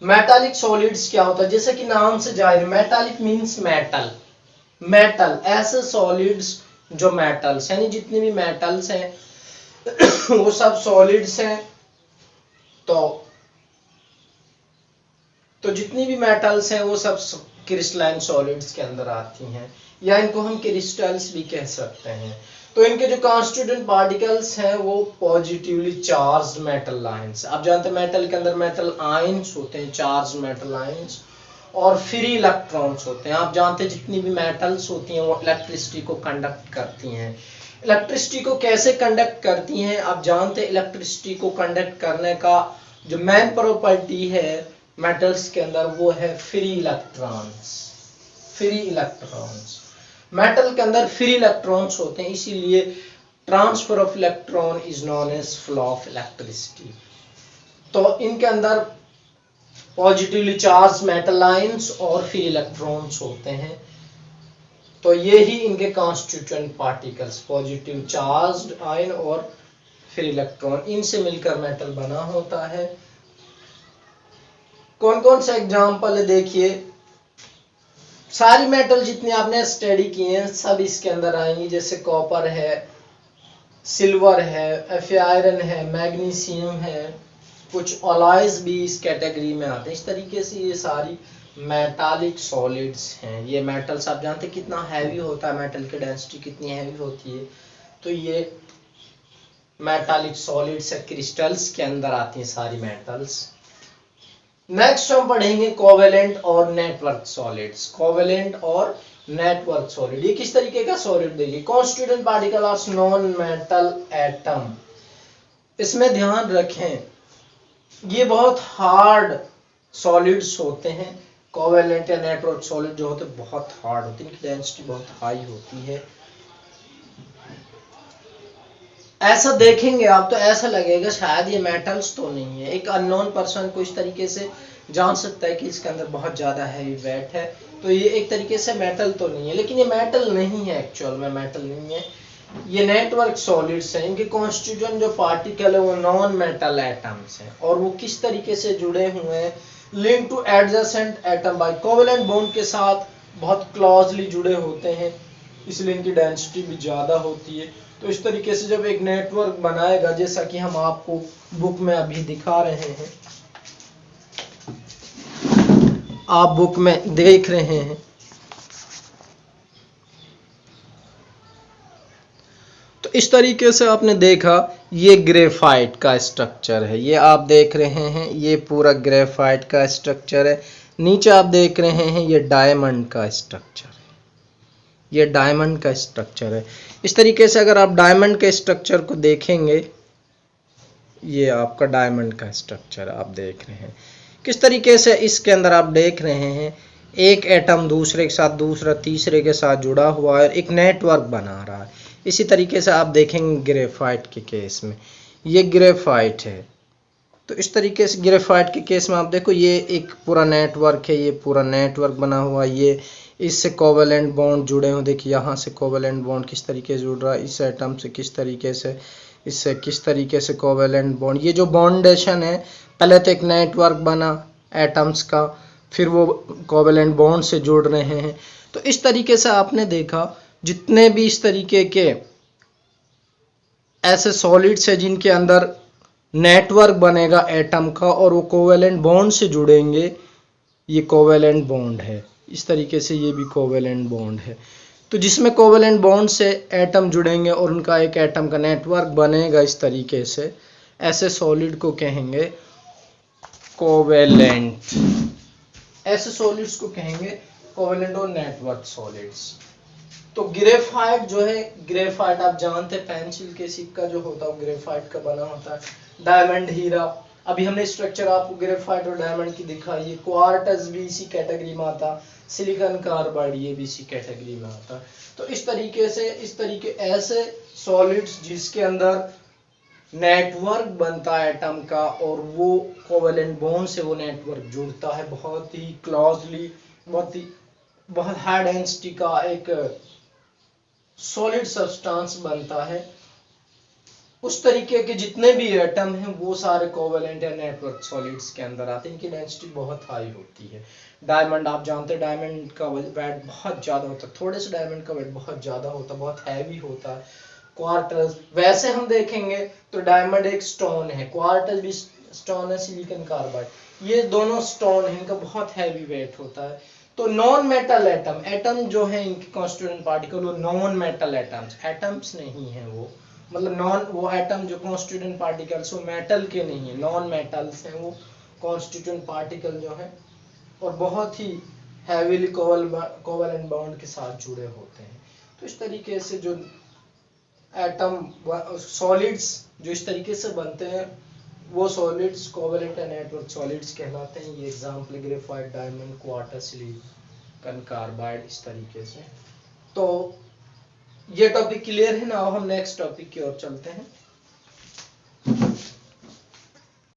Metallic solids क्या होता है, जैसे कि नाम से जाहिर, मेटालिक मींस मेटल। मेटल ऐसे सॉलिड्स जो मेटल्स यानी जितने भी मेटल्स हैं वो सब सॉलिड्स हैं। तो जितनी भी मेटल्स हैं वो सब क्रिस्टलाइन सॉलिड्स के अंदर आती हैं, या इनको हम क्रिस्टल्स भी कह सकते हैं। तो इनके जो कॉन्स्टिट्यूएंट पार्टिकल्स हैं वो पॉजिटिवली चार्ज्ड मेटल आयंस। आप जानते हैं मेटल के अंदर मेटल आयंस होते हैं, चार्ज मेटल आयंस, और फ्री इलेक्ट्रॉन्स होते हैं। आप जानते हैं जितनी भी मेटल्स होती हैं वो इलेक्ट्रिसिटी को कंडक्ट करती हैं। इलेक्ट्रिसिटी को कैसे कंडक्ट करती हैं आप जानते हैं, इलेक्ट्रिसिटी को कंडक्ट करने का जो मेन प्रॉपर्टी है मेटल्स के अंदर वो है free electrons. Free electrons, metal के अंदर फ्री इलेक्ट्रॉन्स होते हैं, इसीलिए transfer of electron is known as flow of electricity. तो इनके अंदर पॉजिटिवली चार्ज मेटल आयंस और फ्री इलेक्ट्रॉन्स होते हैं। तो ये ही इनके constituent particles, positive charged ion और फ्री इलेक्ट्रॉन, इनसे मिलकर मेटल बना होता है। कौन कौन से एग्जाम्पल है देखिए, सारी मेटल जितनी आपने स्टडी किए हैं सब इसके अंदर आएंगी, जैसे कॉपर है, सिल्वर है, एफ आयरन है, मैग्नीशियम है, कुछ अलॉयज भी इस कैटेगरी में आते हैं। इस तरीके से ये सारी मेटालिक सॉलिड्स हैं। ये मेटल्स आप जानते हैं कितना हैवी होता है, मेटल की डेंसिटी कितनी हैवी होती है, तो ये मेटालिक सॉलिड्स है, क्रिस्टल्स के अंदर आती हैं सारी मेटल्स। नेक्स्ट हम पढ़ेंगे कोवेलेंट और नेटवर्क सॉलिड्स। कोवेलेंट और नेटवर्क सॉलिड, ये किस तरीके का सॉलिड देखिए, constituent particle of non metal atom. इसमें ध्यान रखें ये बहुत हार्ड सॉलिड्स होते हैं। कोवेलेंट या नेटवर्क सॉलिड जो होते हैं बहुत हार्ड होते हैं, इनकी डेंसिटी बहुत हाई होती है। ऐसा देखेंगे आप तो ऐसा लगेगा शायद ये मेटल्स तो नहीं है। एक अननोन पर्सन को इस तरीके से जान सकता है कि इसके अंदर बहुत ज्यादा हैवी वेट है, तो ये एक तरीके से मेटल तो नहीं है, लेकिन ये मेटल नहीं है, एक्चुअल में मेटल नहीं है। ये नेटवर्क सॉलिड्स हैं, इनके कॉन्स्टिट्यूएंट जो पार्टिकल है वो नॉन मेटल एटम्स हैं, और वो किस तरीके से जुड़े हुए हैं, link two adjacent atom by covalent bond के साथ बहुत क्लोजली जुड़े होते हैं, इसलिए इनकी डेंसिटी भी ज्यादा होती है। तो इस तरीके से जब एक नेटवर्क बनाएगा, जैसा कि हम आपको बुक में अभी दिखा रहे हैं, आप बुक में देख रहे हैं, तो इस तरीके से आपने देखा ये ग्रेफाइट का स्ट्रक्चर है, ये आप देख रहे हैं ये पूरा ग्रेफाइट का स्ट्रक्चर है। नीचे आप देख रहे हैं ये डायमंड का स्ट्रक्चर है, ये डायमंड का स्ट्रक्चर है। इस तरीके से अगर आप डायमंड के स्ट्रक्चर को देखेंगे, ये आपका डायमंड का स्ट्रक्चर आप देख रहे हैं किस तरीके से इसके अंदर आप देख रहे हैं एक एटम दूसरे के साथ, दूसरा तीसरे के साथ जुड़ा हुआ है, एक नेटवर्क बना रहा है। इसी तरीके से आप देखेंगे ग्रेफाइट के केस में, ये ग्रेफाइट है, तो इस तरीके से ग्रेफाइट के केस में आप देखो ये एक पूरा नेटवर्क है, ये पूरा नेटवर्क बना हुआ, ये इससे कोवेलेंट बॉन्ड जुड़े हुए, देखिए यहाँ से कोवेलेंट बॉन्ड किस तरीके से जुड़ रहा है, इस एटम से किस तरीके से, इससे किस तरीके से कोवेलेंट बॉन्ड, ये जो बॉन्डेशन है पहले तो एक नेटवर्क बना एटम्स का, फिर वो कोवेलेंट बॉन्ड से जुड़ रहे हैं। तो इस तरीके से आपने देखा जितने भी इस तरीके के ऐसे सॉलिड्स है जिनके अंदर नेटवर्क बनेगा एटम का और वो कोवेलेंट बॉन्ड से जुड़ेंगे, ये कोवेलेंट बॉन्ड है। इस तरीके से ये भी कोवेलेंट बॉन्ड है। तो जिसमें कोवेलेंट बॉन्ड से एटम जुड़ेंगे और उनका एक एटम का नेटवर्क बनेगा इस तरीके से, ऐसे सॉलिड को कहेंगे कोवेलेंट, ऐसे सॉलिड्स को कहेंगे कोवेलेंट और नेटवर्क सॉलिड्स। तो ग्रेफाइट जो है, ग्रेफाइट आप जानते हैं पेंसिल के सिक्का जो होता है वो ग्रेफाइट का बना होता है। डायमंड, हीरा, अभी हमने स्ट्रक्चर आपको ग्रेफाइट और डायमंड की दिखाई है। क्वार्टज भी इसी कैटेगरी में आता, सिलिकॉन कार्बाइड ये भी इसी कैटेगरी में आता। तो इस तरीके से ऐसे सॉलिड्स जिसके अंदर नेटवर्क बनता है एटम का और वो कोवेलेंट बॉन्ड से वो नेटवर्क जुड़ता है बहुत ही क्लोजली, बहुत हाई डेंसिटी का एक सॉलिड सब्सटेंस बनता है, उस तरीके के जितने भी एटम हैं वो सारे कोवेलेंट या नेटवर्क सॉलिड्स के अंदर आते हैं, इनकी डेंसिटी बहुत हाई होती है। डायमंड आप जानते हैं डायमंड का वेट बहुत ज़्यादा होता है, थोड़े से डायमंड का वेट बहुत ज़्यादा होता है, बहुत हैवी होता है। क्वार्टज वैसे हम देखेंगे तो डायमंड एक स्टोन है, क्वार्टज भी स्टोन है, सिलिकॉन कार्बाइड, ये दोनों स्टोन है, इनका बहुत हैवी वेट होता है। तो नॉन मेटल एटम, एटम जो है इनके कॉन्स्टिट्यूएंट पार्टिकल वो नॉन मेटल एटम्स, एटम्स नहीं है वो, मतलब नॉन, वो एटम जो कॉन्स्टिट्यूएंट पार्टिकल्स वो मेटल के नहीं है, नॉन मेटल्स हैं वो कॉन्स्टिट्यूएंट पार्टिकल जो है, और बहुत ही हैवीली कोवेलेंट बॉन्ड के साथ जुड़े होते हैं। तो इस तरीके से जो एटम सॉलिड्स जो इस तरीके से बनते हैं वो सॉलिड्स कोवेलेंट नेटवर्क सॉलिड्स कहलाते हैं। ये example graphite, diamond, quartz, silicon carbide, इस तरीके से। तो ये टॉपिक क्लियर है ना, अब हम नेक्स्ट टॉपिक की ओर चलते हैं।